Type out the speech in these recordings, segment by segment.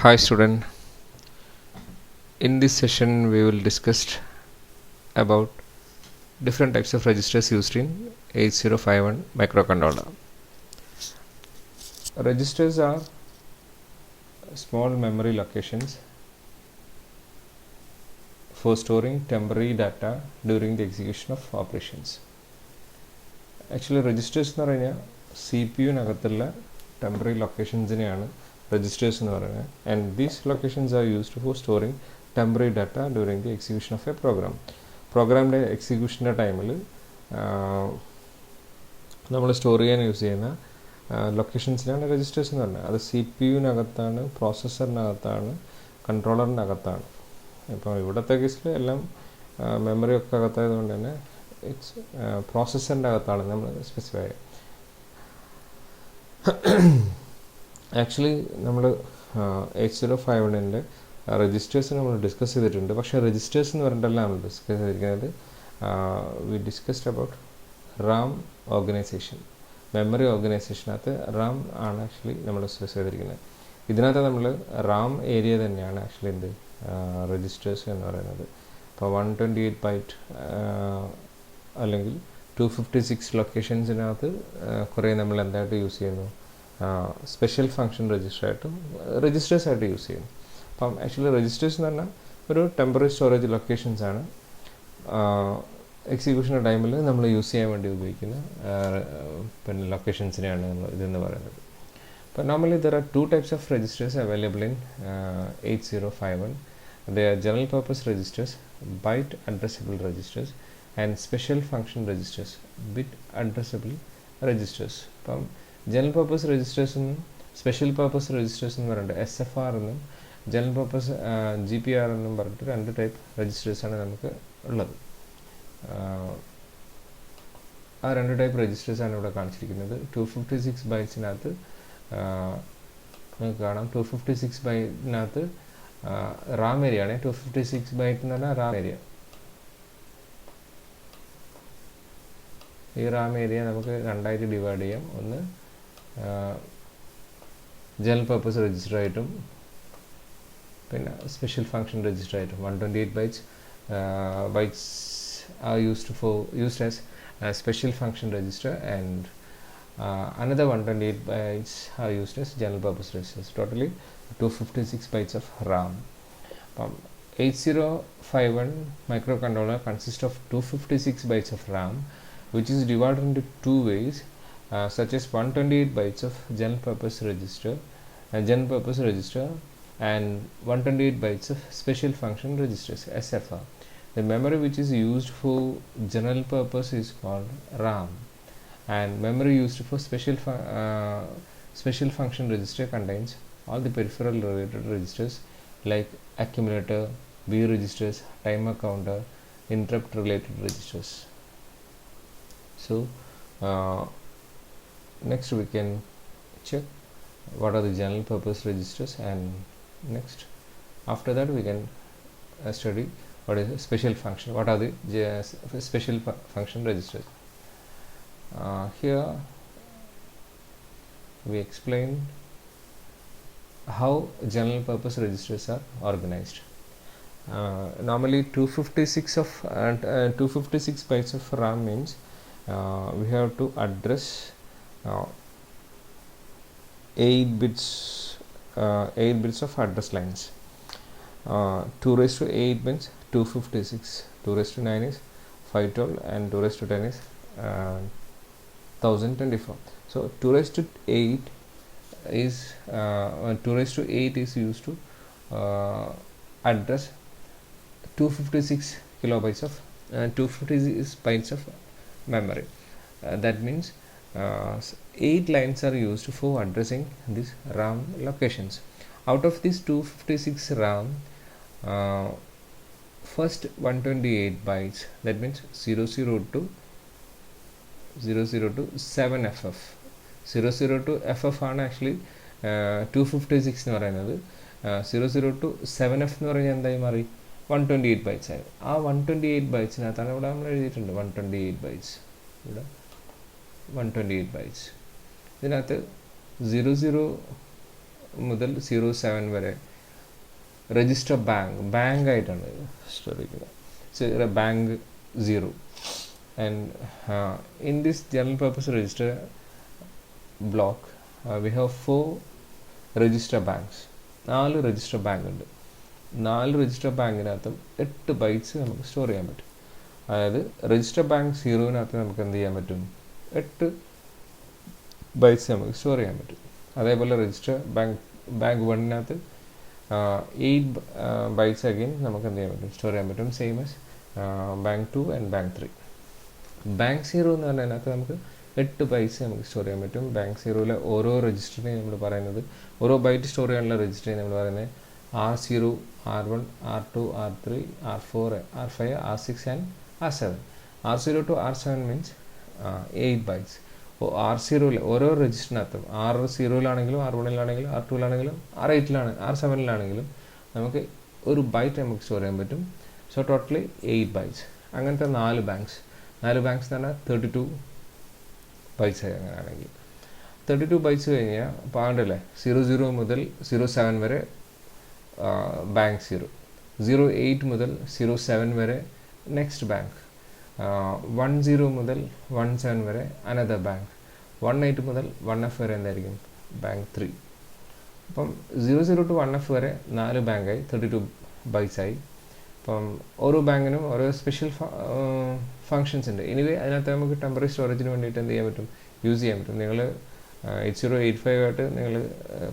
Hi student, in this session we will discuss about different types of registers used in 8051 microcontroller. Registers are small memory locations for storing temporary data during the execution of operations. Actually registers എന്ന് പറഞ്ഞാൽ CPU-നകത്തുള്ള temporary locationsനെയാണ് registers എന്ന് പറയുന്നത്, and these locations are used for storing temporary data during the execution of a program. പ്രോഗ്രാമിൻ്റെ എക്സിക്യൂഷൻ്റെ ടൈമിൽ നമ്മൾ store ചെയ്യാൻ use ചെയ്യുന്ന ലൊക്കേഷൻസിനാണ് registers എന്ന് പറഞ്ഞത്. അത് CPU-നകത്താണ്, പ്രോസസ്സറിനകത്താണ്, കൺട്രോളറിനകത്താണ്. ഇപ്പോൾ ഇവിടുത്തെ കേസിൽ എല്ലാം മെമ്മറി ഒക്കെ അകത്തായതുകൊണ്ട് തന്നെ ഇറ്റ്സ് പ്രോസസ്സറിൻ്റെ അകത്താണ് നമ്മൾ സ്പെസിഫൈ ചെയ്യുക. ആക്ച്വലി നമ്മൾ 8051-ൻ്റെ രജിസ്റ്റേഴ്സ് നമ്മൾ ഡിസ്കസ് ചെയ്തിട്ടുണ്ട്. പക്ഷേ രജിസ്റ്റേഴ്സ് എന്ന് പറഞ്ഞിട്ടല്ല നമ്മൾ ഡിസ്കസ് ചെയ്തിരിക്കുന്നത്. We discussed about RAM organisation, memory ഓർഗനൈസേഷനകത്ത് റാം ആണ് ആക്ച്വലി നമ്മൾ ഡിസ്കസ് ചെയ്തിരിക്കുന്നത്. ഇതിനകത്ത് നമ്മൾ റാം ഏരിയ തന്നെയാണ് ആക്ച്വലി എന്ത് രജിസ്റ്റേഴ്സ് എന്ന് പറയുന്നത്. ഇപ്പോൾ 128 ബൈറ്റ് അല്ലെങ്കിൽ 256 ലൊക്കേഷൻസിനകത്ത് കുറേ നമ്മൾ എന്തായിട്ട് യൂസ് ചെയ്യുന്നു, സ്പെഷ്യൽ ഫങ്ഷൻ രജിസ്റ്റേഴ്സായിട്ട് യൂസ് ചെയ്യുന്നു. അപ്പം ആക്ച്വലി രജിസ്റ്റേഴ്സ് എന്ന് പറഞ്ഞാൽ ഒരു ടെമ്പററി സ്റ്റോറേജ് ലൊക്കേഷൻസ് ആണ് എക്സിക്യൂഷൻ്റെ ടൈമിൽ നമ്മൾ യൂസ് ചെയ്യാൻ വേണ്ടി ഉപയോഗിക്കുന്ന പിന്നെ ലൊക്കേഷൻസിനെയാണ് നമ്മൾ ഇതെന്ന് പറയുന്നത്. അപ്പോൾ normally there are two types of registers available in 8051. They are general purpose registers, byte addressable registers, and special function registers, bit addressable registers. അപ്പം general purpose registers എന്നും സ്പെഷ്യൽ പർപ്പസ് രജിസ്റ്റേഴ്സ് എന്ന് പറയുന്നത് SFR എന്നും general purpose GPR എന്നും പറഞ്ഞിട്ട് രണ്ട് type രജിസ്റ്റേഴ്സാണ് നമുക്ക് ഉള്ളത്. ആ രണ്ട് ടൈപ്പ് രജിസ്റ്റേഴ്സാണ് ഇവിടെ കാണിച്ചിരിക്കുന്നത്. 256 ബൈറ്റ്സിനകത്ത് നിങ്ങൾക്ക് കാണാം, 256 ബൈറ്റിനകത്ത് റാം ഏരിയ ആണ്. 256 ബൈറ്റ് എന്ന് പറഞ്ഞാൽ റാം ഏരിയ. ഈ റാം ഏരിയ നമുക്ക് രണ്ടായിട്ട് ഡിവൈഡ് ചെയ്യാം. ഒന്ന് ജനറൽ പർപ്പസ് രജിസ്റ്റർ ആയിട്ടും പിന്നെ സ്പെഷ്യൽ ഫങ്ഷൻ രജിസ്റ്റർ ആയിട്ടും. 128 bytes are used as special function register, and another 128 bytes are used as general purpose registers. Totally 256 bytes of RAM. 8051 microcontroller consists of 256 bytes of RAM, which is divided into two ways, such as 128 bytes of general purpose register and 128 bytes of special function registers, SFR. The memory which is used for general purpose is called RAM, and memory used for special function register contains all the peripheral related registers like accumulator, B registers, timer counter, interrupt related registers. So next we can check what are the general purpose registers, and next after that we can study what is a special function, what are the special function registers. Here we explain how general purpose registers are organized. Normally 256 bytes of RAM means we have to address 8 bits of address lines. 2 raised to 8 means 256, 2 raised to 9 is 512, and 2 raised to 10 is 1024. So 2 raised to 8 is 2 raised to 8 is used to address 256 kilobytes of 256 bytes of memory. That means 8 lines are used for addressing these RAM locations. Out of these 256 RAM, first 128 bytes, that means 00 to 7FF. 00 to FF ആണ് actually 256 എന്ന് പറയുന്നത്. 00 to 7F എന്ന് പറഞ്ഞാൽ എന്തായി മാറി, 128 bytes ആയി. ആ 128 ബൈറ്റ്സിനകത്താണ് ഇവിടെ നമ്മൾ എഴുതിയിട്ടുണ്ട് 128 ബൈറ്റ്സ്. ഇവിടെ 128 ബൈറ്റ്സ്. ഇതിനകത്ത് 00 മുതൽ 07 വരെ രജിസ്റ്റർ ബാങ്ക് ആയിട്ടാണ് സ്റ്റോർ ചെയ്യുന്നത്, bank 0. And in this general purpose register block we have 4 register banks. 4 register bank ഉണ്ട്. 4 രജിസ്റ്റർ ബാങ്കിനകത്തും 8 ബൈറ്റ്സ് നമുക്ക് സ്റ്റോർ ചെയ്യാൻ പറ്റും. അതായത് രജിസ്റ്റർ ബാങ്ക് 0-നകത്ത് നമുക്ക് എന്ത് ചെയ്യാൻ പറ്റും, 8 ബൈറ്റ്സ് നമുക്ക് സ്റ്റോർ ചെയ്യാൻ പറ്റും. അതേപോലെ രജിസ്റ്റർ ബാങ്ക് 1-നകത്ത് 8 ബൈറ്റ്സ് അഗെയിൻ നമുക്ക് എന്ത് ചെയ്യാൻ പറ്റും, സ്റ്റോർ ചെയ്യാൻ പറ്റും. Same as bank 2 and bank 3. Bank 0 എന്ന് പറഞ്ഞതിനകത്ത് നമുക്ക് 8 ബൈറ്റ്സ് നമുക്ക് സ്റ്റോർ ചെയ്യാൻ പറ്റും. ബാങ്ക് 0-ലെ ഓരോ രജിസ്റ്ററിനെയും നമ്മൾ പറയുന്നത്, ഓരോ ബൈറ്റ് സ്റ്റോർ ചെയ്യാനുള്ള രജിസ്റ്ററിനെ നമ്മൾ പറയുന്നത് R0, R1, R2, R3, R4, R5, R6 and R7. R0 to R7 means 8 bytes. അപ്പോൾ R0-ലെ ഓരോ രജിസ്റ്ററിനകത്തും R0-ലാണെങ്കിലും R1-ലാണെങ്കിലും R2-ലാണെങ്കിലും R8-ലാണ് R7-ലാണെങ്കിലും നമുക്ക് ഒരു ബൈറ്റ് നമുക്ക് സ്റ്റോർ ചെയ്യാൻ പറ്റും. So totally 8 bytes. അങ്ങനത്തെ 4 ബാങ്ക്സ് എന്ന് പറഞ്ഞാൽ 32 ബൈറ്റ്സ് ആയി. അങ്ങനെയാണെങ്കിൽ 32 ബൈറ്റ്സ് കഴിഞ്ഞാൽ പാകണ്ടല്ലേ, 00 മുതൽ 07 വരെ ബാങ്ക് 0, 08 മുതൽ 07 വരെ നെക്സ്റ്റ് ബാങ്ക്, 10 മുതൽ 17 വരെ അനദർ ബാങ്ക്, 18 മുതൽ 1F വരെ എന്തായിരിക്കും, ബാങ്ക് 3. അപ്പം 00 to 1F വരെ 4 ബാങ്കായി, 32 ബൈറ്റ്സ് ആയി. അപ്പം ഓരോ ബാങ്കിനും ഓരോ സ്പെഷ്യൽ ഫങ്ഷൻസ് ഉണ്ട്. എനിവേ അതിനകത്ത് നമുക്ക് ടെമ്പററി സ്റ്റോറേജിന് വേണ്ടിയിട്ട് എന്ത് ചെയ്യാൻ പറ്റും, യൂസ് ചെയ്യാൻ പറ്റും. നിങ്ങൾ 8085 ആയിട്ട് നിങ്ങൾ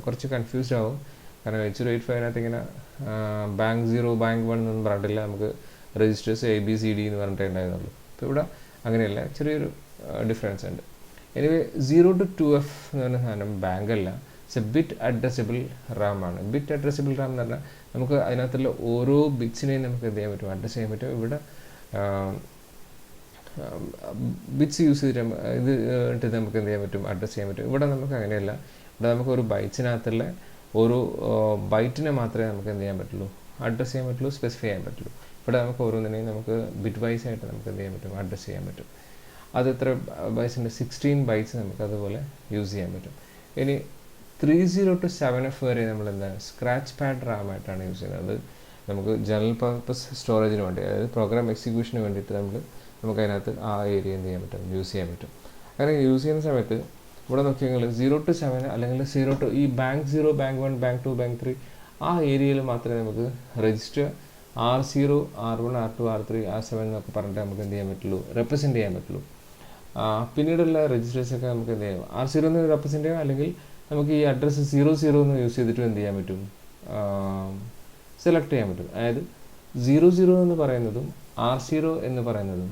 കുറച്ച് കൺഫ്യൂസ്ഡ് ആവും. കാരണം 8085-നകത്ത് ഇങ്ങനെ ബാങ്ക് 0 ബാങ്ക് 1 എന്നൊന്നും പറഞ്ഞിട്ടില്ല, നമുക്ക് രജിസ്റ്റേഴ്സ് ABCD എന്ന് പറഞ്ഞിട്ടേ ഉണ്ടായിരുന്നുള്ളൂ. അപ്പോൾ ഇവിടെ അങ്ങനെയല്ല, ചെറിയൊരു ഡിഫറൻസ് ഉണ്ട്. എനിവേ 0 to 2F എന്ന് പറഞ്ഞ സാധനം ബാങ്കല്ല, it's a bit addressable RAM ആണ്. ബിറ്റ് അഡ്രസ്സബിൾ റാം എന്ന് പറഞ്ഞാൽ നമുക്ക് അതിനകത്തുള്ള ഓരോ ബിറ്റ്സിനെയും നമുക്ക് എന്ത് ചെയ്യാൻ പറ്റും, അഡ്രസ്സ് ചെയ്യാൻ പറ്റും. ഇവിടെ ബിറ്റ്സ് യൂസ് ചെയ്തിട്ട് നമുക്ക് എന്ത് ചെയ്യാൻ പറ്റും, അഡ്രസ്സ് ചെയ്യാൻ പറ്റും. ഇവിടെ നമുക്ക് അങ്ങനെയല്ല. ഇവിടെ നമുക്ക് ഒരു ബൈറ്റ്സിനകത്തുള്ള ഓരോ ബൈറ്റിനെ മാത്രമേ നമുക്ക് എന്ത് ചെയ്യാൻ പറ്റുള്ളൂ, അഡ്രസ്സ് ചെയ്യാൻ പറ്റുള്ളൂ, സ്പെസിഫൈ ചെയ്യാൻ പറ്റുള്ളൂ. ഇവിടെ നമുക്ക് ഓരോന്നിനെയും നമുക്ക് ബിറ്റ് വൈസ് ആയിട്ട് നമുക്ക് എന്ത് ചെയ്യാൻ പറ്റും, അഡ്രസ്സ് ചെയ്യാൻ പറ്റും. അത് എത്ര ബൈറ്റ്സിൻ്റെ 16 ബൈറ്റ്സ് നമുക്ക് അതുപോലെ യൂസ് ചെയ്യാൻ പറ്റും. ഇനി 30 to 7F വരെ നമ്മൾ എന്താണ് സ്ക്രാച്ച് പാഡ് റാം ആയിട്ടാണ് യൂസ് ചെയ്യുന്നത്. നമുക്ക് ജനറൽ പർപ്പസ് സ്റ്റോറേജിന് വേണ്ടി, അതായത് പ്രോഗ്രാം എക്സിക്യൂഷന് വേണ്ടിയിട്ട് നമുക്ക് അതിനകത്ത് ആ ഏരിയ എന്ത് ചെയ്യാൻ പറ്റും, യൂസ് ചെയ്യാൻ പറ്റും. അങ്ങനെ യൂസ് ചെയ്യുന്ന സമയത്ത് ഇവിടെ നോക്കി നിങ്ങൾ 0 to 7 അല്ലെങ്കിൽ 0 to ഈ ബാങ്ക് 0, ബാങ്ക് 1, ബാങ്ക് 2, ബാങ്ക് 3 ആ ഏരിയയിൽ മാത്രമേ നമുക്ക് register R0, R1, R2, R3, R7 എന്നൊക്കെ പറഞ്ഞിട്ട് നമുക്ക് എന്ത് ചെയ്യാൻ പറ്റുള്ളൂ, റെപ്രസെൻറ്റ് ചെയ്യാൻ പറ്റുള്ളൂ. പിന്നീടുള്ള രജിസ്റ്റേഴ്സൊക്കെ നമുക്ക് എന്ത് ചെയ്യാം, R0 എന്ന് റെപ്രസെൻറ്റ് ചെയ്യാം, അല്ലെങ്കിൽ നമുക്ക് ഈ അഡ്രസ്സ് 00 എന്ന് യൂസ് ചെയ്തിട്ട് എന്ത് ചെയ്യാൻ പറ്റും, സെലക്ട് ചെയ്യാൻ പറ്റും. അതായത് 00 എന്ന് പറയുന്നതും R0 എന്ന് പറയുന്നതും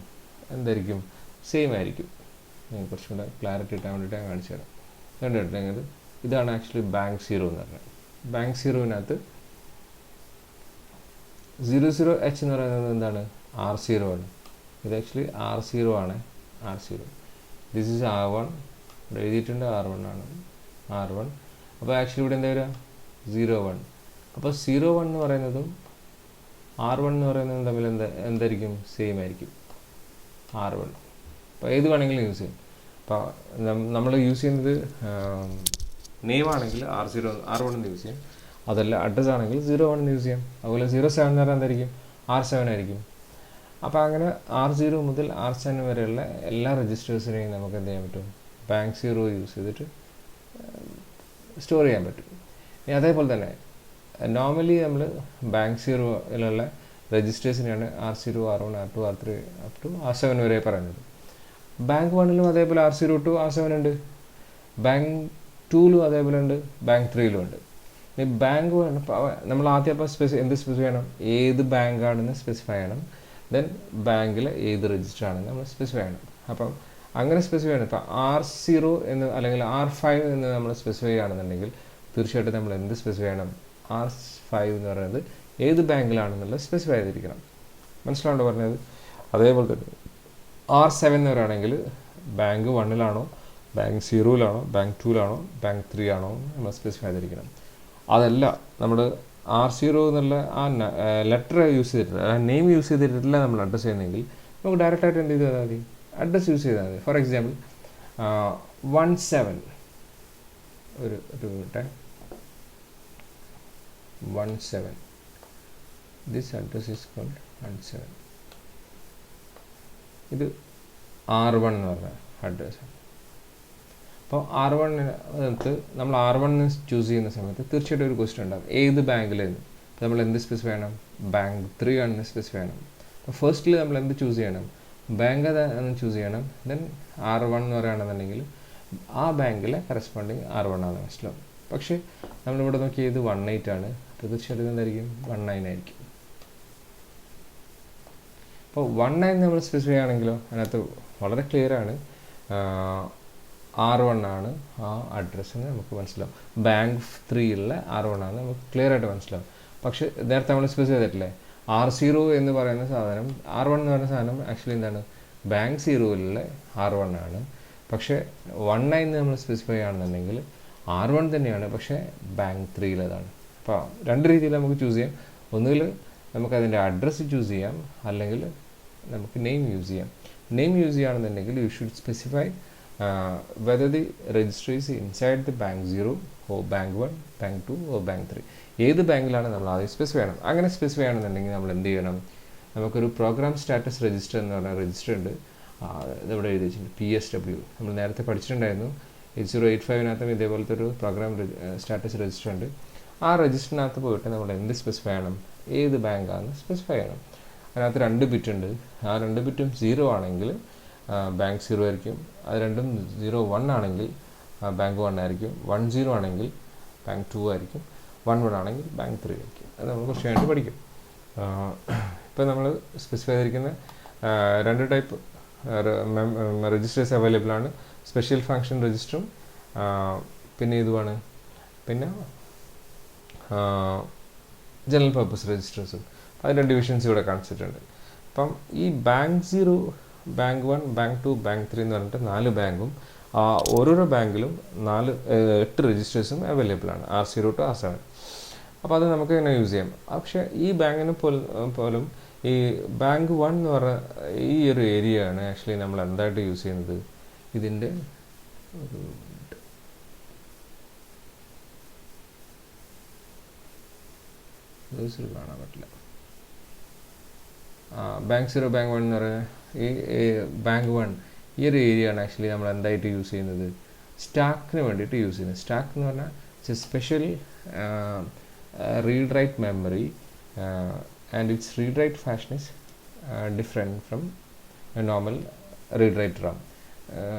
എന്തായിരിക്കും, സെയിം ആയിരിക്കും. ഞാൻ കുറച്ചും കൂടെ ക്ലാരിറ്റി കിട്ടാൻ വേണ്ടിയിട്ട് ഞാൻ കാണിച്ചു തരാം. കണ്ടിട്ടുണ്ടെങ്കിൽ ഇതാണ് ആക്ച്വലി ബാങ്ക് 0 എന്ന് പറഞ്ഞത്. ബാങ്ക് 0-നകത്ത് 00H എന്ന് പറയുന്നത് എന്താണ്, R0 ആണ്. ഇത് ആക്ച്വലി R0 ആണ്, R0. ദിസ് ഈസ് R1, ഇവിടെ എഴുതിയിട്ടുണ്ട് R1 ആണ്, R1. അപ്പോൾ ആക്ച്വലി ഇവിടെ എന്താ വരിക, 01. അപ്പോൾ 01 എന്ന് പറയുന്നതും R1 എന്ന് പറയുന്നതും തമ്മിൽ എന്തായിരിക്കും, സെയിം ആയിരിക്കും, R1. അപ്പോൾ ഏത് വേണമെങ്കിലും യൂസ് ചെയ്യും. അപ്പോൾ നമ്മൾ യൂസ് ചെയ്യുന്നത് നെയിം ആണെങ്കിൽ R1 എന്ന് യൂസ് ചെയ്യും, അതല്ല അഡ്രസ്സ് ആണെങ്കിൽ 01 എന്ന് യൂസ് ചെയ്യാം. അതുപോലെ 07 എന്ന് പറഞ്ഞാൽ എന്തായിരിക്കും, R7 ആയിരിക്കും. അപ്പോൾ അങ്ങനെ R0 മുതൽ R7 വരെയുള്ള എല്ലാ രജിസ്റ്റേഴ്സിനെയും നമുക്ക് എന്ത് ചെയ്യാൻ പറ്റും, ബാങ്ക് 0 യൂസ് ചെയ്തിട്ട് സ്റ്റോർ ചെയ്യാൻ പറ്റും. ഇനി അതേപോലെ തന്നെ നോർമലി നമ്മൾ ബാങ്ക് 0-ലുള്ള രജിസ്റ്റേഴ്സിനെയാണ് R0, R1, R2, R3 up to R7 വരെ പറയുന്നത്. ബാങ്ക് 1-ലും അതേപോലെ R0 to R7 ഉണ്ട്, ബാങ്ക് 2-ലും അതേപോലെ ഉണ്ട്, ബാങ്ക് 3-ലും ഉണ്ട്. ഇനി ബാങ്ക് നമ്മൾ ആദ്യം അപ്പോൾ എന്ത് സ്പെസിഫൈ ചെയ്യണം, ഏത് ബാങ്കാണെന്ന് സ്പെസിഫൈ ചെയ്യണം. ദെൻ ബാങ്കിൽ ഏത് രജിസ്റ്റർ ആണെന്ന് നമ്മൾ സ്പെസിഫൈ ചെയ്യണം. അപ്പം അങ്ങനെ സ്പെസിഫൈ ചെയ്യണം. ഇപ്പോൾ R0 എന്ന് അല്ലെങ്കിൽ R5 എന്ന് നമ്മൾ സ്പെസിഫൈ ചെയ്യുകയാണെന്നുണ്ടെങ്കിൽ തീർച്ചയായിട്ടും നമ്മൾ എന്ത് സ്പെസിഫൈ ചെയ്യണം, R5 എന്ന് പറയുന്നത് ഏത് ബാങ്കിലാണെന്നുള്ളത് സ്പെസിഫൈ ചെയ്തിരിക്കണം. മനസ്സിലാണ്ടോ പറഞ്ഞത്? അതേപോലെ തന്നെ R7 എന്ന് പറയുകയാണെങ്കിൽ ബാങ്ക് 1-ലാണോ, ബാങ്ക് 0-ലാണോ, ബാങ്ക് 2-ലാണോ, ബാങ്ക് 3-ആണോ നമ്മൾ സ്പെസിഫൈ ചെയ്തിരിക്കണം. അതല്ല നമ്മൾ R0 എന്നുള്ള ആ ലെറ്റർ യൂസ് ചെയ്തിട്ടില്ല, ആ നെയിം യൂസ് ചെയ്തിട്ടില്ല നമ്മൾ അഡ്രസ്സ് ചെയ്യുന്നെങ്കിൽ നമുക്ക് ഡയറക്റ്റായിട്ട് എന്ത് ചെയ്താൽ മതി, അഡ്രസ്സ് യൂസ് ചെയ്താൽ മതി. ഫോർ എക്സാമ്പിൾ 17 ഒരു minute 17 this address is called ad7. ഇത് R1 എന്ന് പറഞ്ഞ അഡ്രസ്സാണ്. അപ്പോൾ R1 നമ്മൾ R1 ചൂസ് ചെയ്യുന്ന സമയത്ത് തീർച്ചയായിട്ടും ഒരു ക്വസ്റ്റ്യൻ ഉണ്ടാകും, ഏത് ബാങ്കിലെന്ന്. അപ്പോൾ നമ്മൾ എന്ത് സ്പെസിഫൈ ചെയ്യണം? ബാങ്ക് 3 ആണെന്ന് സ്പെസിഫൈ ചെയ്യണം. അപ്പോൾ ഫസ്റ്റിൽ നമ്മൾ എന്ത് ചൂസ് ചെയ്യണം? ബാങ്ക് എന്ന് ചൂസ് ചെയ്യണം. ദെൻ R1 എന്ന് പറയുകയാണെന്നുണ്ടെങ്കിൽ ആ ബാങ്കിലെ കറസ്പോണ്ടിങ് R1 ആണ് മനസ്സിലാവും. പക്ഷേ നമ്മളിവിടെ നോക്കിയാൽ ഇത് 18 ആണ്. അപ്പോൾ തീർച്ചയായിട്ടും എന്തായിരിക്കും? 19 ആയിരിക്കും. അപ്പോൾ 19 നമ്മൾ സ്പെസിഫൈ ചെയ്യുകയാണെങ്കിലോ അതിനകത്ത് വളരെ ക്ലിയർ ആണ്, R1 ആണ് ആ അഡ്രസ്സിന് നമുക്ക് മനസ്സിലാവും. ബാങ്ക് 3 R1 ആണ് നമുക്ക് ക്ലിയർ ആയിട്ട് മനസ്സിലാവും. പക്ഷേ നേരത്തെ നമ്മൾ സ്പെസിഫൈ ചെയ്തിട്ടില്ലേ, R0 എന്ന് പറയുന്ന സാധനം, R1 എന്ന് പറയുന്ന സാധനം ആക്ച്വലി എന്താണ്? ബാങ്ക് 0 R1 ആണ്. പക്ഷേ 19 നമ്മൾ സ്പെസിഫൈ ചെയ്യുകയാണെന്നുണ്ടെങ്കിൽ R1 തന്നെയാണ്, പക്ഷേ ബാങ്ക് 3 അപ്പോൾ രണ്ട് രീതിയിൽ നമുക്ക് ചൂസ് ചെയ്യാം. ഒന്നുകിൽ നമുക്കതിൻ്റെ അഡ്രസ്സ് ചൂസ് ചെയ്യാം, അല്ലെങ്കിൽ നമുക്ക് നെയിം യൂസ് ചെയ്യാം. നെയിം യൂസ് ചെയ്യുകയാണെന്നുണ്ടെങ്കിൽ you should specify whether the register is inside the bank 0 or bank 1, bank 2 or bank 3. ഏത് ബാങ്കിലാണ് നമ്മൾ ആദ്യം സ്പെസിഫൈ ചെയ്യണം. അങ്ങനെ സ്പെസിഫൈ ചെയ്യണമെന്നുണ്ടെങ്കിൽ നമ്മൾ എന്ത് ചെയ്യണം? നമുക്കൊരു പ്രോഗ്രാം സ്റ്റാറ്റസ് രജിസ്റ്റർ എന്ന് പറഞ്ഞ രജിസ്റ്റർ ഉണ്ട്. ഇതിവിടെ എഴുതി വെച്ചിട്ടുണ്ട്, PSW. നമ്മൾ നേരത്തെ പഠിച്ചിട്ടുണ്ടായിരുന്നു. 8085 ഇതേപോലത്തെ ഒരു പ്രോഗ്രാം സ്റ്റാറ്റസ് രജിസ്റ്റർ ഉണ്ട്. ആ രജിസ്റ്ററിനകത്ത് പോയിട്ട് നമ്മൾ എന്ത് സ്പെസിഫൈ ചെയ്യണം? ഏത് ബാങ്കാണെന്ന് സ്പെസിഫൈ ചെയ്യണം. അതിനകത്ത് 2 ബിറ്റ് ഉണ്ട്. ആ 2 ബിറ്റും 0 ആണെങ്കിൽ ബാങ്ക് 0 ആയിരിക്കും. അത് രണ്ടും 01 ആണെങ്കിൽ ബാങ്ക് 1 ആയിരിക്കും. 10 ആണെങ്കിൽ ബാങ്ക് 2 ആയിരിക്കും. 11 ആണെങ്കിൽ ബാങ്ക് 3 ആയിരിക്കും. അത് നമ്മൾ കുറച്ച് കഴിഞ്ഞിട്ട് പഠിക്കും. ഇപ്പോൾ നമ്മൾ സ്പെസിഫൈ ചെയ്തിരിക്കുന്ന 2 ടൈപ്പ് രജിസ്റ്റേഴ്സ് അവൈലബിൾ ആണ്. സ്പെഷ്യൽ ഫങ്ഷൻ രജിസ്റ്ററും പിന്നെ ഇതുമാണ്, പിന്നെ ജനറൽ പർപ്പസ് രജിസ്റ്റേഴ്സും. അതിൻ്റെ ഡിവിഷൻസ് ഇവിടെ കാണിച്ചിട്ടുണ്ട്. അപ്പം ഈ ബാങ്ക് 0, ബാങ്ക് 1, ബാങ്ക് 2, ബാങ്ക് 3 എന്ന് പറഞ്ഞിട്ട് 4 ബാങ്കും ഓരോരോ ബാങ്കിലും 8 രജിസ്റ്റേഴ്സും അവൈലബിൾ ആണ്, R0 to R7. അപ്പോൾ അത് നമുക്ക് ഇങ്ങനെ യൂസ് ചെയ്യാം. പക്ഷേ ഈ ബാങ്കിന് പോലും ഈ ബാങ്ക് 1 എന്ന് പറഞ്ഞ ഈ ഒരു ഏരിയ ആണ് ആക്ച്വലി നമ്മൾ എന്തായിട്ട് യൂസ് ചെയ്യുന്നത്. ഇതിൻ്റെ ഒരു കാണാൻ പറ്റില്ല. ബാങ്ക് 0, ബാങ്ക് 1 എന്ന് പറയുന്ന ഈ ബാങ്ക് 1 ഈ ഒരു ഏരിയ ആണ് ആക്ച്വലി നമ്മൾ എന്തായിട്ട് യൂസ് ചെയ്യുന്നത്? സ്റ്റാക്കിന് വേണ്ടിയിട്ട് യൂസ് ചെയ്യുന്നത്. സ്റ്റാക്ക് എന്ന് പറഞ്ഞാൽ special read write memory and it's read write fashion is different from normal read write Ram.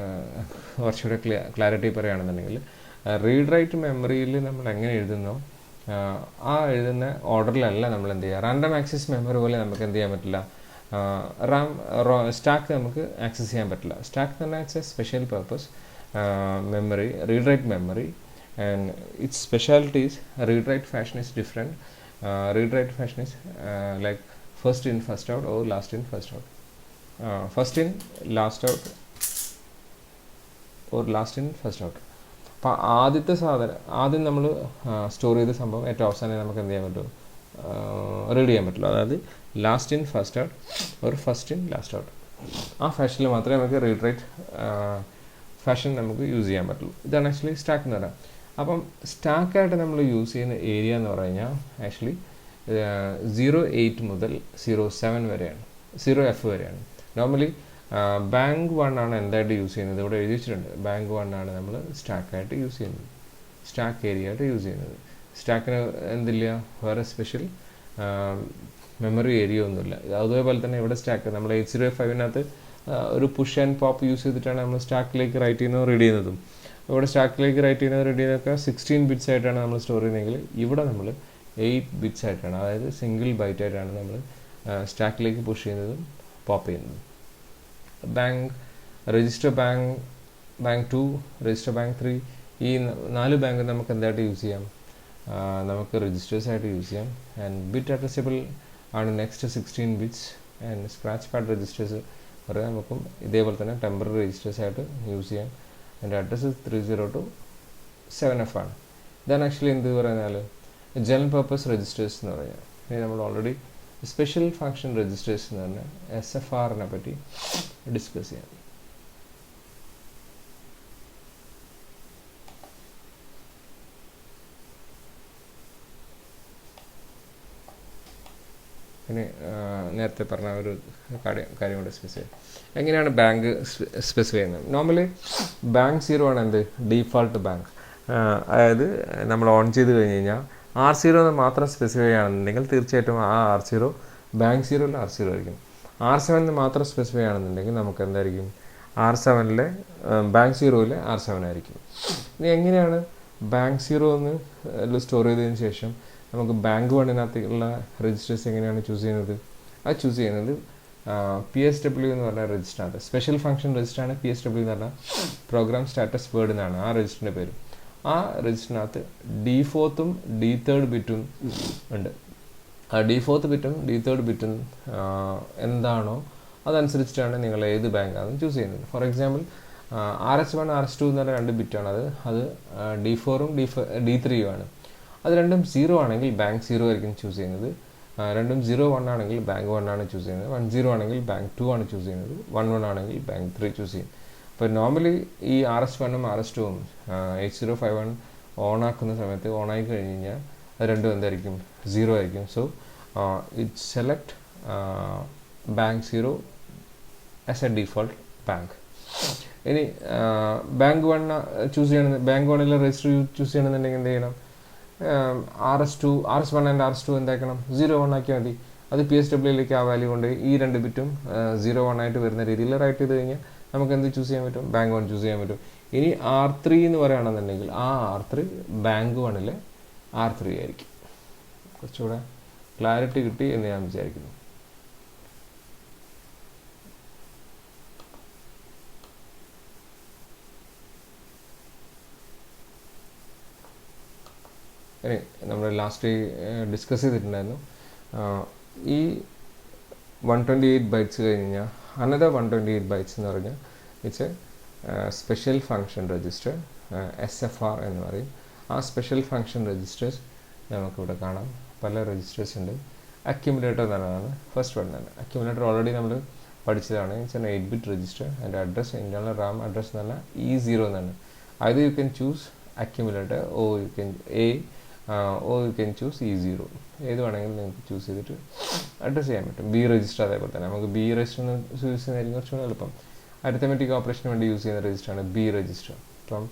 കുറച്ചുകൂടെ ക്ലാരിറ്റി പറയുകയാണെന്നുണ്ടെങ്കിൽ റീഡ് റൈറ്റ് മെമ്മറിയിൽ നമ്മൾ എങ്ങനെ എഴുതുന്നോ ആ എഴുതുന്ന ഓർഡറിലല്ല നമ്മൾ എന്ത് ചെയ്യുക. റാൻഡം ആക്സസ് മെമ്മറി പോലെ നമുക്ക് എന്ത് ചെയ്യാൻ പറ്റില്ല, സ്റ്റാക്ക് നമുക്ക് ആക്സസ് ചെയ്യാൻ പറ്റില്ല. സ്റ്റാക്ക് എന്ന് പറഞ്ഞാൽ it's A special purpose memory, read write memory, and it's specialities read write fashion is different. Read write fashion is like first in first out or last in first out, first in last out or last in first out. അപ്പോൾ ആദ്യത്തെ സാധനം ആദ്യം നമ്മൾ store ചെയ്ത സംഭവം ഏറ്റവും അവസാനം നമുക്ക് എന്ത് ചെയ്യാൻ പറ്റും, റീഡ് ചെയ്യാൻ പറ്റുള്ളൂ. അതായത് ലാസ്റ്റ് ഇൻ ഫസ്റ്റ് ഔട്ട് ഒരു ഫസ്റ്റ് ഇൻ ലാസ്റ്റ് ഔട്ട്. ആ ഫാഷനിൽ മാത്രമേ നമുക്ക് റീഡ് റൈറ്റ് ഫാഷൻ നമുക്ക് യൂസ് ചെയ്യാൻ പറ്റുള്ളൂ. ഇതാണ് ആക്ച്വലി സ്റ്റാക്ക് എന്ന് പറയുന്നത്. അപ്പം സ്റ്റാക്കായിട്ട് നമ്മൾ യൂസ് ചെയ്യുന്ന ഏരിയ എന്ന് പറഞ്ഞു കഴിഞ്ഞാൽ ആക്ച്വലി 08 മുതൽ 07 വരെയാണ്, 0F വരെയാണ്. നോർമലി ബാങ്ക് 1 ആണ് എന്തായിട്ട് യൂസ് ചെയ്യുന്നത്, ഇവിടെ എഴുതി വെച്ചിട്ടുണ്ട്. ബാങ്ക് 1 ആണ് നമ്മൾ സ്റ്റാക്കായിട്ട് യൂസ് ചെയ്യുന്നത്, സ്റ്റാക്ക് ഏരിയ ആയിട്ട് യൂസ് ചെയ്യുന്നത്. സ്റ്റാക്കിന് എന്തില്ല, വേറെ സ്പെഷ്യൽ മെമ്മറി ഏരിയ ഒന്നുമില്ല. അതേപോലെ തന്നെ ഇവിടെ സ്റ്റാക്ക് നമ്മൾ 8085 ഒരു പുഷ് ആൻഡ് പോപ്പ് യൂസ് ചെയ്തിട്ടാണ് നമ്മൾ സ്റ്റാക്കിലേക്ക് റൈറ്റ് ചെയ്യുന്നതും റീഡ് ചെയ്യുന്നതും. ഇവിടെ സ്റ്റാക്കിലേക്ക് റൈറ്റ് ചെയ്യുന്നത് റീഡ് ചെയ്യുന്നതൊക്കെ 16 ബിറ്റ്സ് ആയിട്ടാണ് നമ്മൾ സ്റ്റോർ ചെയ്യുന്നതെങ്കിൽ ഇവിടെ നമ്മൾ 8 ബിറ്റ്സ് ആയിട്ടാണ്, അതായത് സിംഗിൾ ബൈറ്റ് ആയിട്ടാണ് നമ്മൾ സ്റ്റാക്കിലേക്ക് പുഷ് ചെയ്യുന്നതും പോപ്പ് ചെയ്യുന്നതും. Bank register bank 2, register bank 3 ഈ 4 ബാങ്ക് നമുക്ക് എന്തായിട്ട് യൂസ് ചെയ്യാം, നമുക്ക് രജിസ്റ്റേഴ്സ് ആയിട്ട് യൂസ് ചെയ്യാം. ആൻഡ് ബിറ്റ് അഡ്രസ്സബിൾ ആണ് next 16 bits. And scratch pad registers പറയാം നമുക്കും ഇതേപോലെ തന്നെ ടെമ്പററി രജിസ്റ്റേഴ്സ് ആയിട്ട് യൂസ് ചെയ്യാം. അതിൻ്റെ അഡ്രസ്സ് 30 to 7F ആണ്. ഇതാണ് ആക്ച്വലി എന്ത് പറയുന്നാൽ ജനറൽ പർപ്പസ് രജിസ്റ്റേഴ്സ് എന്ന് പറയുക. ഇനി നമ്മൾ ഓൾറെഡി സ്പെഷ്യൽ ഫങ്ഷൻ രജിസ്റ്റേഴ്സ് എന്ന് പറഞ്ഞാൽ SFRനെ പറ്റി ഡിസ്കസ് ചെയ്യാം. ഇനി നേരത്തെ പറഞ്ഞ ഒരു കാര്യം കൂടെ സ്പെസിഫൈ എങ്ങനെയാണ് ബാങ്ക് സ്പെസിഫൈ ചെയ്യുന്നത്. നോർമലി ബാങ്ക് സീറോ ആണ് എന്ത് ഡീഫാൾട്ട് ബാങ്ക്. അതായത് നമ്മൾ ഓൺ ചെയ്ത് കഴിഞ്ഞ് കഴിഞ്ഞാൽ R0 എന്ന് മാത്രം സ്പെസിഫൈ ആണെന്നുണ്ടെങ്കിൽ തീർച്ചയായിട്ടും ആ R0 ബാങ്ക് സീറോയിൽ R0 ആയിരിക്കും. R7 എന്ന് മാത്രം സ്പെസിഫൈ ആണെന്നുണ്ടെങ്കിൽ നമുക്ക് എന്തായിരിക്കും R7 ബാങ്ക് സീറോയിൽ R7 ആയിരിക്കും. ഇനി എങ്ങനെയാണ് ബാങ്ക് സീറോ എന്ന് സ്റ്റോർ ചെയ്തതിന് ശേഷം നമുക്ക് ബാങ്ക് വണ്ണിനകത്തുള്ള രജിസ്റ്റേഴ്സ് എങ്ങനെയാണ് ചൂസ് ചെയ്യുന്നത്. അത് ചൂസ് ചെയ്യുന്നത് PSW എന്ന് പറഞ്ഞ രജിസ്റ്ററാണ്. സ്പെഷ്യൽ ഫംഗ്ഷൻ രജിസ്റ്ററാണ് PSW എന്ന് പറഞ്ഞാൽ പ്രോഗ്രാം സ്റ്റാറ്റസ് വേർഡ് എന്നാണ് ആ രജിസ്റ്ററിൻ്റെ പേര്. ആ രജിസ്റ്ററിനകത്ത് D4ഉം D3 ബിറ്റും ഉണ്ട്. ആ D4 ബിറ്റും D3 ബിറ്റും എന്താണോ അതനുസരിച്ചിട്ടാണ് നിങ്ങൾ ഏത് ബാങ്കാണെന്ന് ചൂസ് ചെയ്യുന്നത്. ഫോർ എക്സാമ്പിൾ RS1 RS2 എന്ന് പറഞ്ഞ 2 ബിറ്റാണ്. അത് D4ഉം D3ഉം ആണ്. അത് രണ്ടും 0 ആണെങ്കിൽ ബാങ്ക് 0 ആയിരിക്കും ചൂസ് ചെയ്യുന്നത്. രണ്ടും 0-1 ആണെങ്കിൽ ബാങ്ക് 1 ആണ് ചൂസ് ചെയ്യുന്നത്. 1-0 ആണെങ്കിൽ ബാങ്ക് 2 ആണ് ചൂസ് ചെയ്യുന്നത്. 1-1 ആണെങ്കിൽ ബാങ്ക് 3 ചൂസ് ചെയ്യും. അപ്പോൾ നോർമലി ഈ RS1ഉം RS2ഉം 8051 ഓൺ ആക്കുന്ന സമയത്ത് ഓൺ ആയി കഴിഞ്ഞ് കഴിഞ്ഞാൽ അത് രണ്ടും എന്തായിരിക്കും 0 ആയിരിക്കും. So it select bank 0 as A default bank. ഇനി ബാങ്ക് 1 ചൂസ് ചെയ്യണമെന്ന് ബാങ്ക് 1 രജിസ്റ്റർ ചൂസ് ചെയ്യണമെന്നുണ്ടെങ്കിൽ എന്ത് ചെയ്യണം, RS1 ആൻഡ് RS2 എന്താക്കണം 0-1 ആക്കിയാൽ മതി. അത് PSWയിലേക്ക് ആ വാല്യൂ കൊണ്ട് ഈ 2 ബിറ്റും 0-1 ആയിട്ട് വരുന്ന രീതിയിൽ റൈറ്റ് ചെയ്ത് കഴിഞ്ഞാൽ നമുക്ക് എന്ത് ചൂസ് ചെയ്യാൻ പറ്റും, ബാങ്ക് 1 ചൂസ് ചെയ്യാൻ പറ്റും. ഇനി R3 എന്ന് പറയുകയാണെന്നുണ്ടെങ്കിൽ ആ R3 ബാങ്ക് 1 R3 ആയിരിക്കും. കുറച്ചുകൂടെ ക്ലാരിറ്റി കിട്ടി എന്ന് ഞാൻ വിചാരിക്കുന്നു. ഇനി നമ്മൾ ലാസ്റ്റ് ഡിസ്കസ് ചെയ്തിട്ടുണ്ടായിരുന്നു ഈ 128 ബൈറ്റ്സ് കഴിഞ്ഞ് കഴിഞ്ഞാൽ അനദർ 128 ബൈറ്റ്സ് എന്ന് പറഞ്ഞാൽ it's special function register, SFR എന്ന് പറയും. ആ സ്പെഷ്യൽ ഫങ്ഷൻ രജിസ്റ്റേഴ്സ് നമുക്കിവിടെ കാണാം. പല രജിസ്റ്റേഴ്സ് ഉണ്ട്. അക്യുമുലേറ്റർ എന്നുള്ളതാണ് ഫസ്റ്റ് വൺ തന്നെ. അക്യുമുലേറ്റർ ഓൾറെഡി നമ്മൾ പഠിച്ചതാണ്. It's an 8-bit register. അതിൻ്റെ അഡ്രസ് ഇൻറ്റേർണൽ റാം അഡ്രസ് എന്ന് പറഞ്ഞാൽ E0 എന്നാണ്. അത് you can choose accumulator or you can choose E0. ഏത് വേണമെങ്കിലും നിങ്ങൾക്ക് ചൂസ് ചെയ്തിട്ട് അഡ്രസ് ചെയ്യാൻ പറ്റും. B രജിസ്റ്റർ അതേപോലെ തന്നെ നമുക്ക് B രജിസ്റ്റർ യൂസ് ചെയ്യുന്നതായിരിക്കും കുറച്ചുകൂടെ എളുപ്പം. അരിത്തമെറ്റിക് ഓപ്പറേഷന് വേണ്ടി യൂസ് ചെയ്യുന്ന രജിസ്റ്ററാണ് B രജിസ്റ്റർ. അപ്പം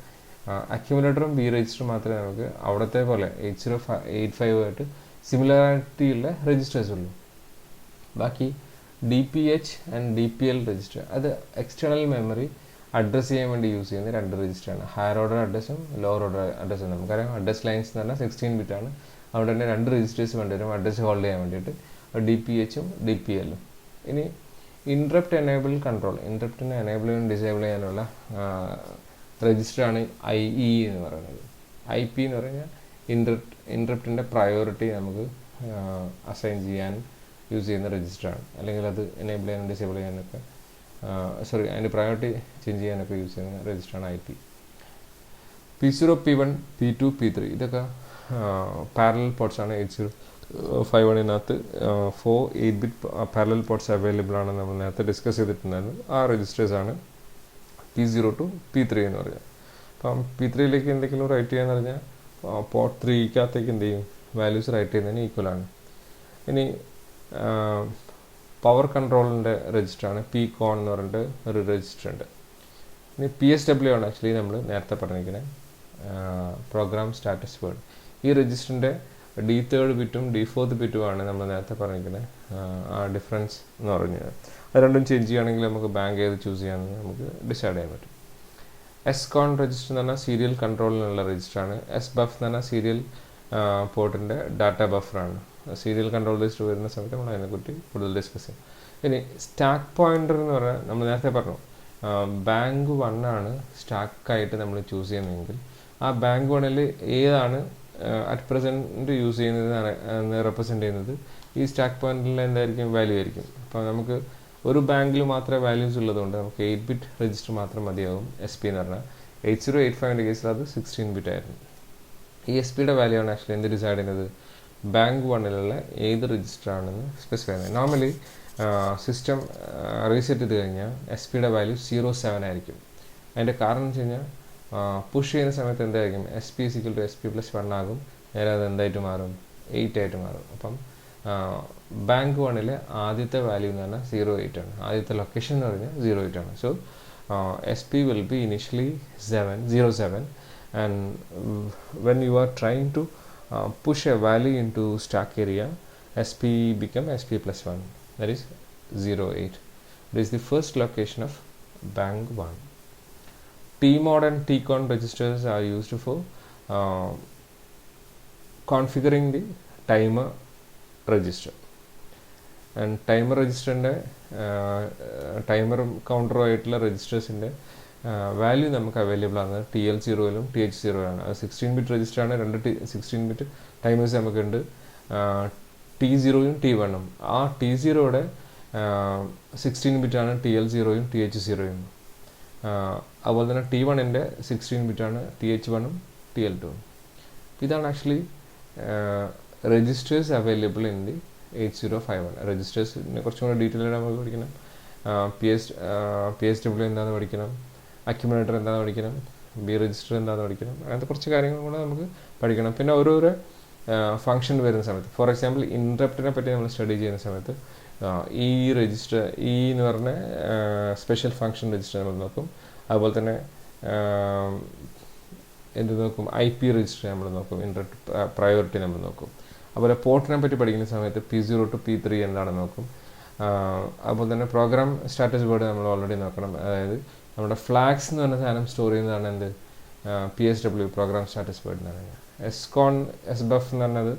അക്യുമുലേറ്ററും B രജിസ്റ്ററും മാത്രമേ നമുക്ക് അവിടുത്തെ പോലെ 8085 ആയിട്ട് സിമിലാരിറ്റി ഉള്ള രജിസ്റ്റേഴ്സ് ഉള്ളൂ. ബാക്കി DPH ആൻഡ് DPL രജിസ്റ്റർ അത് എക്സ്റ്റേണൽ മെമ്മറി അഡ്രസ്സ് ചെയ്യാൻ വേണ്ടി യൂസ് ചെയ്യുന്ന 2 രജിസ്റ്ററാണ്. ഹയർ ഓർഡർ അഡ്രസ്സും ലോവർ ഓർഡർ അഡ്രസ്സും. നമുക്കറിയാം അഡ്രസ് ലൈൻസ് എന്ന് പറഞ്ഞാൽ 16 ബിറ്റാണ്. അവിടെ തന്നെ 2 രജിസ്റ്റേഴ്സ് വേണ്ടി വരും അഡ്രസ് ഹോൾഡ് ചെയ്യാൻ വേണ്ടിയിട്ട്, DPHും DPLും. ഇനി ഇൻട്രപ്റ്റ് എനേബിൾ കൺട്രോൾ, ഇൻട്രപ്റ്റിനെ എനേബിൾ ചെയ്യാൻ ഡിസേബിൾ ചെയ്യാനുള്ള രജിസ്റ്ററാണ് IE എന്ന് പറയുന്നത്. IP എന്ന് പറഞ്ഞാൽ ഇൻട്രപ്റ്റിൻ്റെ പ്രയോറിറ്റി നമുക്ക് അസൈൻ ചെയ്യാൻ യൂസ് ചെയ്യുന്ന രജിസ്റ്ററാണ്. അല്ലെങ്കിൽ അത് എനേബിൾ ചെയ്യാനും ഡിസേബിൾ ചെയ്യാനൊക്കെ അതിൻ്റെ പ്രയോറിറ്റി ചേഞ്ച് ചെയ്യാനൊക്കെ യൂസ് ചെയ്യുന്ന രജിസ്റ്ററാണ് IP. P0, P1, P2, P3 ഇതൊക്കെ പാരലൽ പോർട്സ് ആണ്. 8051 4 8-bit പാരലൽ പോർട്സ് അവൈലബിൾ ആണ്. നമ്മൾ നേരത്തെ ഡിസ്കസ് ചെയ്തിട്ടുണ്ടായിരുന്നു. ആ രജിസ്റ്റേഴ്സാണ് P0 to P3 എന്ന് പറയുക. അപ്പം P3യിലേക്ക് എന്തെങ്കിലും റൈറ്റ് ചെയ്യാന്ന് പറഞ്ഞാൽ പോർട്ട് 3-ക്കകത്തേക്ക് എന്ത് ചെയ്യും, വാല്യൂസ് റൈറ്റ് ചെയ്യുന്നതിന് ഈക്വലാണ്. ഇനി പവർ കൺട്രോളിൻ്റെ രജിസ്റ്ററാണ് PCON എന്ന് പറഞ്ഞിട്ട് ഒരു രജിസ്റ്റർ ഉണ്ട്. ഇനി PSW ആണ് ആക്ച്വലി നമ്മൾ നേരത്തെ പറഞ്ഞിരിക്കുന്നത് പ്രോഗ്രാം സ്റ്റാറ്റസ് വേർഡ്. ഈ രജിസ്റ്ററിൻ്റെ D3 ബിറ്റും D4 ബിറ്റുമാണ് നമ്മൾ നേരത്തെ പറഞ്ഞിരിക്കുന്നത് ആ ഡിഫറൻസ് എന്ന് പറഞ്ഞത്. അത് രണ്ടും ചേഞ്ച് ചെയ്യുകയാണെങ്കിൽ നമുക്ക് ബാങ്ക് ഏത് ചൂസ് ചെയ്യാമെന്ന് നമുക്ക് ഡിസൈഡ് ചെയ്യാൻ പറ്റും. SCON രജിസ്റ്റർ എന്ന് പറഞ്ഞാൽ സീരിയൽ കൺട്രോളിനുള്ള രജിസ്റ്ററാണ്. SBUF എന്ന് പറഞ്ഞാൽ സീരിയൽ പോർട്ടിൻ്റെ ഡാറ്റ ബഫറാണ്. സീരിയൽ കൺട്രോൾ രജിസ്റ്റർ വരുന്ന സമയത്ത് നമ്മൾ അതിനെക്കുറിച്ച് കൂടുതൽ ഡിസ്കസ് ചെയ്യും. ഇനി സ്റ്റാക്ക് പോയിൻ്റർ എന്ന് പറഞ്ഞാൽ നമ്മൾ നേരത്തെ പറഞ്ഞു ബാങ്ക് 1 ആണ് സ്റ്റാക്കായിട്ട് നമ്മൾ ചൂസ് ചെയ്യുന്നതെങ്കിൽ ആ ബാങ്ക് 1 ഏതാണ് അറ്റ് പ്രസൻറ്റ് യൂസ് ചെയ്യുന്നത് റെപ്രസെൻറ്റ് ചെയ്യുന്നത് ഈ സ്റ്റാക്ക് പോയിൻ്റിൽ എന്തായിരിക്കും, വാല്യൂ ആയിരിക്കും. അപ്പോൾ നമുക്ക് ഒരു ബാങ്കിൽ മാത്രമേ വാല്യൂസ് ഉള്ളതുകൊണ്ട് നമുക്ക് 8-bit രജിസ്റ്റർ മാത്രം മതിയാവും. SP എന്ന് പറഞ്ഞാൽ 8085 കേസിൽ അത് 16-bit ആയിരുന്നു. ഈ SP വാല്യൂ ആണ് ആക്ച്വലി എന്ത് ഡിസൈഡ് ചെയ്യുന്നത്, ബാങ്ക് 1 ഏത് രജിസ്റ്റർ ആണെന്ന് സ്പെസിഫൈ ചെയ്യുന്നത്. നോർമലി സിസ്റ്റം റീസെറ്റ് ചെയ്ത് കഴിഞ്ഞാൽ SP വാല്യൂ 07 ആയിരിക്കും. അതിൻ്റെ കാരണം എന്ന് വെച്ച് കഴിഞ്ഞാൽ പുഷ് ചെയ്യുന്ന സമയത്ത് എന്തായിരിക്കും SP = SP+1 ആകും. നേരെ അത് എന്തായിട്ട് മാറും, 8 ആയിട്ട് മാറും. അപ്പം ബാങ്ക് വണ്ണിലെ ആദ്യത്തെ വാല്യൂ എന്ന് പറഞ്ഞാൽ 08 ആണ്. ആദ്യത്തെ ലൊക്കേഷൻ എന്ന് പറഞ്ഞാൽ 08 ആണ്. So SP will be initially 07, and when you are trying to push a value into stack area, SP become SP plus 1, that is 08. This is the first location of bank 1. TMOD and TCON registers are used for configuring the timer register. And timer register and timer counter ആയിട്ടുള്ള രജിസ്റ്റേഴ്സിൻ്റെ value നമുക്ക് available ആണ് TL0യിലും TH0യിലാണ്. അത് 16-bit register ആണ്. 16-bit timers നമുക്കുണ്ട്, T0യും T1ഉം. ആ T0യുടെ 16-bit ആണ് TL0യും TH0യും. അതുപോലെ തന്നെ T1ൻ്റെ 16-bit ആണ് TH1ഉം TL2ഉം. ഇതാണ് actually registers available in the 8051. രജിസ്റ്റേഴ്സിനെ കുറച്ചും കൂടെ ഡീറ്റെയിൽ ആയിട്ട് നമുക്ക് പഠിക്കണം. PSW എന്താണെന്ന് പഠിക്കണം, അക്യുമുലേറ്റർ എന്താണെന്ന് പഠിക്കണം, രജിസ്റ്റർ എന്താണെന്ന് പഠിക്കണം. അങ്ങനത്തെ കുറച്ച് കാര്യങ്ങൾ കൂടെ നമുക്ക് പഠിക്കണം. പിന്നെ ഓരോരോ ഫംഗ്ഷൻ വരുന്ന സമയത്ത്, ഫോർ എക്സാമ്പിൾ ഇൻറപ്റ്റിനെ പറ്റി നമ്മൾ സ്റ്റഡി ചെയ്യുന്ന സമയത്ത് ഈ രജിസ്റ്റർ എന്ന് പറഞ്ഞ സ്പെഷ്യൽ ഫംഗ്ഷൻ രജിസ്റ്റർ നമ്മൾ നോക്കും. അതുപോലെ തന്നെ എന്ത് നോക്കും, IP രജിസ്റ്റർ നമ്മൾ നോക്കും, ഇൻറപ്റ്റ് പ്രയോറിറ്റി നമ്മൾ നോക്കും. അതുപോലെ പോർട്ടിനെ പറ്റി പഠിക്കുന്ന സമയത്ത് P0 to P3 എന്താണെന്ന് നോക്കും. അതുപോലെ തന്നെ പ്രോഗ്രാം സ്റ്റാറ്റസ് ബോർഡ് നമ്മൾ ഓൾറെഡി നോക്കണം. അതായത് നമ്മുടെ ഫ്ലാഗ്സ് എന്ന് പറഞ്ഞ സാധനം സ്റ്റോർ ചെയ്യുന്നതാണ് എന്ത്, PSW പ്രോഗ്രാം സ്റ്റാറ്റസ് ബോർഡ് എന്ന് പറയുന്നത്. SBUF എന്ന് പറഞ്ഞത്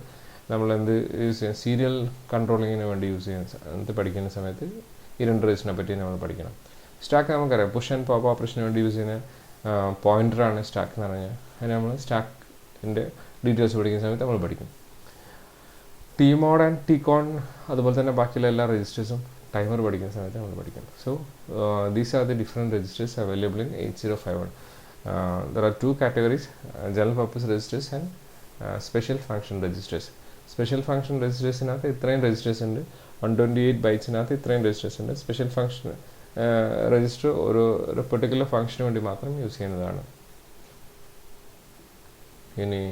നമ്മൾ എന്ത് യൂസ് ചെയ്യാം, സീരിയൽ കൺട്രോളിങ്ങിന് വേണ്ടി യൂസ് ചെയ്യുന്ന പഠിക്കുന്ന സമയത്ത് ഈ രണ്ട് രജിസ്റ്ററിനെ പറ്റി നമ്മൾ പഠിക്കണം. സ്റ്റാക്ക് നമുക്കറിയാം, പുഷ് ആൻഡ് പോപ്പ് ഓപ്പറേഷന് വേണ്ടി യൂസ് ചെയ്യുന്ന പോയിന്ററാണ് സ്റ്റാക്ക് എന്ന് പറഞ്ഞാൽ. അതിന് നമ്മൾ സ്റ്റാക്കിൻ്റെ ഡീറ്റെയിൽസ് പഠിക്കുന്ന സമയത്ത് നമ്മൾ പഠിക്കും. TMOD ആൻഡ് TCON അതുപോലെ തന്നെ ബാക്കിയുള്ള എല്ലാ രജിസ്റ്റേഴ്സും ടൈമർ പഠിക്കുന്ന സമയത്ത് നമ്മൾ പഠിക്കണം. So these are the different registers available in 8051. There are two categories, general purpose registers and special function registers. Special function registersനകത്ത് ഇത്രയും രജിസ്റ്റേഴ്സ് ഉണ്ട്, 128 ബൈറ്റ്സിനകത്ത് ഇത്രയും രജിസ്റ്റേഴ്സ് ഉണ്ട്. സ്പെഷ്യൽ ഫംഗ്ഷൻ രജിസ്റ്റർ ഒരു പെർട്ടിക്കുലർ ഫംഗ്ഷന് വേണ്ടി മാത്രം യൂസ് ചെയ്യുന്നതാണ്. ഇനി